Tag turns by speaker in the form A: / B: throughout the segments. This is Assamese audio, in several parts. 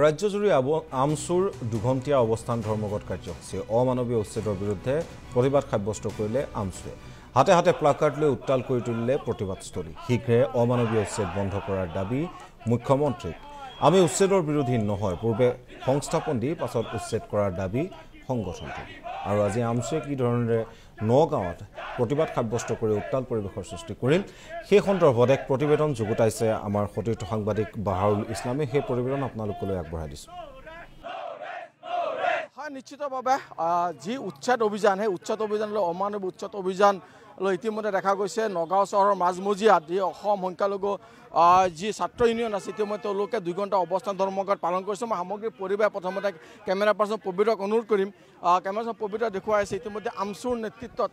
A: ৰাজ্যজুৰি আমচুৰ দুঘণ্টীয়া অৱস্থান ধৰ্মঘট কাৰ্যসূচী অমানৱীয় উচ্ছেদৰ বিৰুদ্ধে প্ৰতিবাদ সাব্যস্ত কৰিলে আমচুৱে হাতে হাতে প্লাকাৰ্ড লৈ উত্তাল কৰি তুলিলে প্ৰতিবাদস্থলী শীঘ্ৰে অমানৱীয় উচ্ছেদ বন্ধ কৰাৰ দাবী মুখ্যমন্ত্ৰীক আমি উচ্ছেদৰ বিৰোধী নহয় পূৰ্বে সংস্থাপন দি পাছত উচ্ছেদ কৰাৰ দাবী সংগঠনটো আৰু আজি আমচুৱে কি ধৰণে নগাঁৱত প্ৰতিবাদ সাব্যস্ত কৰি উত্তাল পৰিৱেশৰ সৃষ্টি কৰিল সেই সন্দৰ্ভত এক প্ৰতিবেদন যুগুতাইছে আমাৰ সতীৰ্থ সাংবাদিক বাহাৰুল ইছলামে সেই প্ৰতিবেদন আপোনালোকলৈ আগবঢ়াই দিছো
B: হয় নিশ্চিতভাৱে যি উচ্ছেদ অভিযান সেই উচ্ছেদ অভিযানলৈ অমানৱীয় উচ্ছেদ অভিযান ইতিমধ্যে দেখা গৈছে নগাঁও চহৰৰ মাজমজিয়াত যি অসম সংখ্যালঘু যি ছাত্ৰ ইউনিয়ন আছে ইতিমধ্যে তেওঁলোকে 2 ঘণ্টা অৱস্থান ধৰ্মঘট পালন কৰিছে মই সামগ্ৰিক পৰিৱেশ প্ৰথমতে কেমেৰা পাৰ্চন পবিত্ৰক অনুৰোধ কৰিম কেমেৰা পাৰ্চন পবিত্ৰ দেখুৱাইছে ইতিমধ্যে আমচুৰ নেতৃত্বত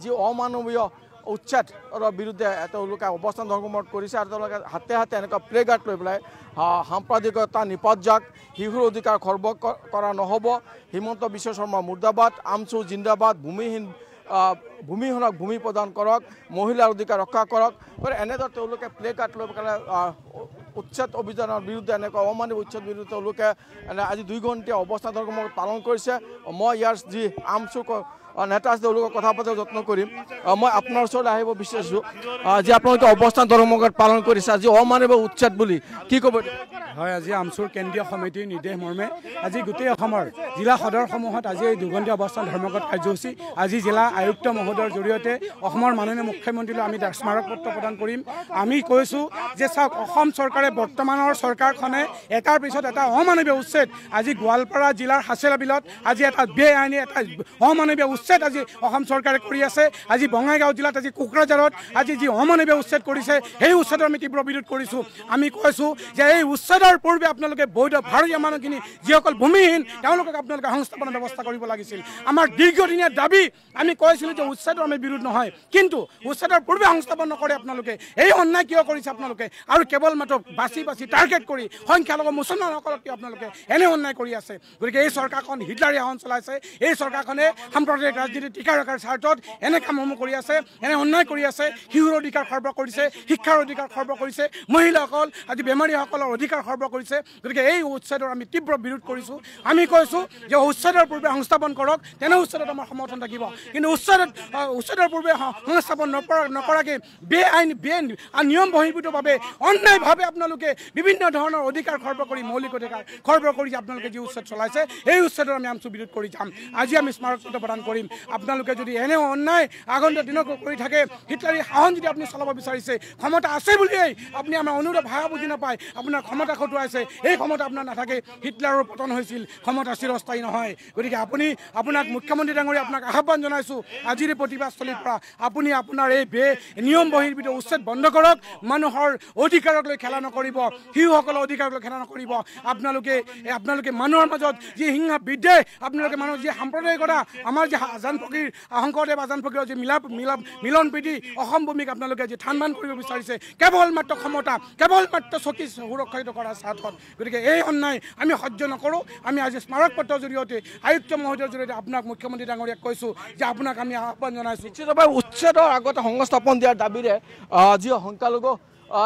B: যি অমানৱীয় উচ্ছেদৰ বিৰুদ্ধে তেওঁলোকে অৱস্থান ধৰ্মঘট কৰিছে আৰু তেওঁলোকে হাতে হাতে এনেকুৱা প্লে কাৰ্ড লৈ পেলাই সাম্প্ৰদায়িকতা নিপজ্জাক শিশুৰ অধিকাৰ খৰ্ব কৰা নহ'ব হিমন্ত বিশ্ব শৰ্মা মুৰ্দাবাদ আমচু জিন্দাবাদ ভূমিহীনক ভূমি প্ৰদান কৰক মহিলাৰ অধিকাৰ ৰক্ষা কৰক এনেদৰে তেওঁলোকে প্লে কাৰ্ড লৈ পেলাই উচ্ছেদ অভিযানৰ বিৰুদ্ধে এনেকুৱা অমানৱীয় উচ্ছেদ বিৰুদ্ধে তেওঁলোকে আজি 2 ঘণ্টীয়া অৱস্থান ধৰ্মঘট পালন কৰিছে মই ইয়াৰ যি আমচু নেতা আছে তেওঁলোকক কথা পাতিব যত্ন কৰিম মই আপোনাৰ ওচৰলৈ আহিব বিচাৰিছোঁ যে আপোনালোকে অৱস্থান ধৰ্মঘট পালন কৰিছে আজি অমানৱীয় উচ্ছেদ বুলি কি ক'ব
C: হয় আজি আমচুৰ কেন্দ্ৰীয় সমিতিৰ নিৰ্দেশ মৰ্মে আজি গোটেই অসমৰ জিলা সদৰসমূহত আজি এই 2 ঘণ্টীয়া অৱস্থান ধৰ্মঘট কাৰ্যসূচী আজি জিলা আয়ুক্ত মহোদয়ৰ জৰিয়তে অসমৰ মাননীয় মুখ্যমন্ত্ৰীলৈ আমি স্মাৰক পত্ৰ প্ৰদান কৰিম আমি কৈছোঁ যে চাওক অসম চৰকাৰে বৰ্তমানৰ চৰকাৰখনে এটাৰ পিছত এটা অমানৱীয় উচ্ছেদ আজি গোৱালপাৰা জিলাৰ হাছেলা বিলত আজি এটা বেআইনী এটা অমানৱীয় উচ্ছেদ আজি অসম চৰকাৰে কৰি আছে আজি বঙাইগাঁও জিলাত আজি কোকৰাঝাৰত আজি যি অমানৱীয় উচ্ছেদ কৰিছে সেই উচ্ছেদৰ আমি তীব্ৰ বিৰোধ কৰিছোঁ আমি কৈছোঁ যে এই উচ্ছেদৰ পূৰ্বে আপোনালোকে বৈধ ভাৰতীয় মানুহখিনি যিসকল ভূমিহীন তেওঁলোকক আপোনালোকে সংস্থাপনৰ ব্যৱস্থা কৰিব লাগিছিল আমাৰ দীৰ্ঘদিনীয়া দাবী আমি কৈছিলোঁ যে উচ্ছেদৰ আমি বিৰোধ নহয় কিন্তু উচ্ছেদৰ পূৰ্বে সংস্থাপন নকৰে আপোনালোকে এই অন্যায় কিয় কৰিছে আপোনালোকে আৰু কেৱল মাত্ৰ বাছি টাৰ্গেট কৰি সংখ্যালঘু মুছলমানসকলক কিয় আপোনালোকে এনে অন্যায় কৰি আছে গতিকে এই চৰকাৰখন হিটলাৰী শাসন চলাইছে এই চৰকাৰখনে সাম্প্ৰদায়িক ৰাজনীতি টিকা ৰখাৰ স্বাৰ্থত এনে কামসমূহ কৰি আছে এনে অন্যায় কৰি আছে শিশুৰ অধিকাৰ খৰ্ব কৰিছে শিক্ষাৰ অধিকাৰ খৰ্ব কৰিছে মহিলাসকল আজি বেমাৰীসকলৰ অধিকাৰ খৰ্ব কৰিছে গতিকে এই উচ্ছেদৰ আমি তীব্ৰ বিৰোধ কৰিছোঁ আমি কৈছোঁ যে উচ্ছেদৰ পূৰ্বে সংস্থাপন কৰক তেনে উচ্ছেদত আমাৰ সমৰ্থন থাকিব কিন্তু উচ্ছেদৰ পূৰ্বে সংস্থাপন নকৰাকৈ নিয়ম বহিৰ্ভূতভাৱে অন্যায়ভাৱে আপোনালোকে বিভিন্ন ধৰণৰ অধিকাৰ খৰ্ব কৰি মৌলিক অধিকাৰ খৰ্ব কৰি আপোনালোকে যি উচ্ছেদ চলাইছে এই উচ্ছেদৰ আমি আমচু বিৰোধ কৰি যাম আজি আমি স্মাৰক পত্ৰ প্ৰদান কৰিম আপোনালোকে যদি এনে অন্যায় আগন্তুক দিনত কৰি থাকে হিটলাৰী শাসন যদি আপুনি চলাব বিচাৰিছে ক্ষমতা আছে বুলিয়েই আপুনি আমাৰ অনুৰোধ ভাষা বুজি নাপায় আপোনাৰ ক্ষমতা খটুৱাইছে এই ক্ষমতা আপোনাৰ নাথাকে হিটলাৰৰ পতন হৈছিল ক্ষমতা চিৰস্থায়ী নহয় গতিকে আপোনাক মুখ্যমন্ত্ৰী ডাঙৰীয়া আপোনাক আহ্বান জনাইছোঁ আজিৰ প্ৰতিবাদস্থলীৰ পৰা আপুনি আপোনাৰ এই নিয়ম বহিৰ্ভূত উচ্ছেদ বন্ধ কৰক মানুহৰ অধিকাৰক লৈ খেলা নকৰিব শিশুসকলৰ অধিকাৰক লৈ খেলা নকৰিব আপোনালোকে মানুহৰ মাজত যি হিংসা বিদ্বেষ আপোনালোকে মানুহৰ যি সাম্প্ৰদায়িকতা আমাৰ যি আজান ফকীৰ শংকৰদেৱ আজান ফকীৰৰ যি মিলন প্ৰীতি অসম ভূমিক আপোনালোকে যি থান বান কৰিব বিচাৰিছে কেৱল মাত্ৰ ক্ষমতা কেৱল মাত্ৰ চকী সুৰক্ষিত কৰাৰ স্বাৰ্থত গতিকে এই অন্যায় আমি সহ্য নকৰোঁ আমি আজি স্মাৰক পত্ৰৰ জৰিয়তে আয়ুক্ত মহোদয়ৰ জৰিয়তে আপোনাক মুখ্যমন্ত্ৰী ডাঙৰীয়াক কৈছোঁ যে আপোনাক আমি আহ্বান জনাইছোঁ
B: নিশ্চিতভাৱে উচ্ছেদৰ আগতে সংস্থাপন দিয়াৰ দাবীৰে যি সংখ্যালঘু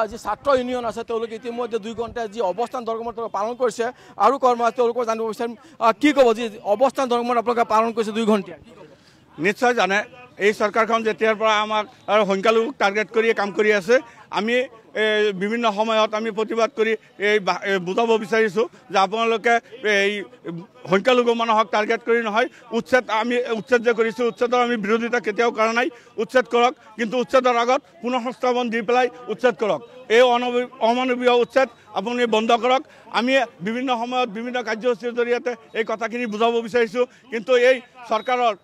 B: যি ছাত্ৰ ইউনিয়ন আছে তেওঁলোকে ইতিমধ্যে 2 ঘণ্টা যি অৱস্থান ধৰ্মঘট পালন কৰিছে আৰু তেওঁলোকক জানিব বিচাৰিম কি ক'ব যি অৱস্থান ধৰ্মঘট আপোনালোকে পালন কৰিছে 2 ঘণ্টা
D: নিশ্চয় জানে এই চৰকাৰখন যেতিয়াৰ পৰা আমাক আৰু সংখ্যালঘুক টাৰ্গেট কৰি কাম কৰি আছে আমি বিভিন্ন সময়ত আমি প্ৰতিবাদ কৰি এই বুজাব বিচাৰিছোঁ যে আপোনালোকে এই সংখ্যালঘু মানুহক টাৰ্গেট কৰি নহয় উচ্ছেদ যে কৰিছোঁ উচ্ছেদৰ আমি বিৰোধিতা কেতিয়াও কৰা নাই উচ্ছেদ কৰক কিন্তু উচ্ছেদৰ আগত পুনৰ সংস্থাপন দি পেলাই উচ্ছেদ কৰক এই অমানৱীয় উচ্ছেদ আপুনি বন্ধ কৰক আমি বিভিন্ন সময়ত বিভিন্ন কাৰ্যসূচীৰ জৰিয়তে এই কথাখিনি বুজাব বিচাৰিছোঁ কিন্তু এই চৰকাৰৰ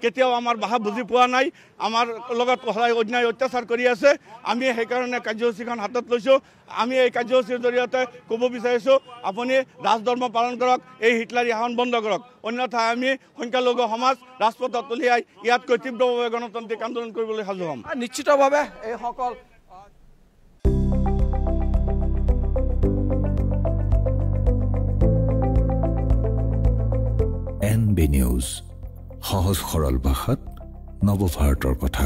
D: কেতিয়াও আমাৰ ভাষা বুজি পোৱা নাই আমাৰ লগত সদায় অন্যায় অত্যাচাৰ কৰি আছে আমি সেইকাৰণে কাৰ্যসূচীখন হাতত লৈছোঁ আমি এই কাৰ্যসূচীৰ জৰিয়তে ক'ব বিচাৰিছোঁ আপুনি ৰাজধৰ্ম পালন কৰক এই হিটলাৰী শাসন বন্ধ কৰক অন্যথা আমি সংখ্যালঘু সমাজ ৰাজপথত উলিয়াই ইয়াতকৈ তীব্ৰভাৱে গণতান্ত্ৰিক আন্দোলন কৰিবলৈ সাজু হ'ম
B: নিশ্চিতভাৱে এইসকল
E: NB নিউজ সহজ সৰল ভাষাত নৱভাৰতৰ কথা।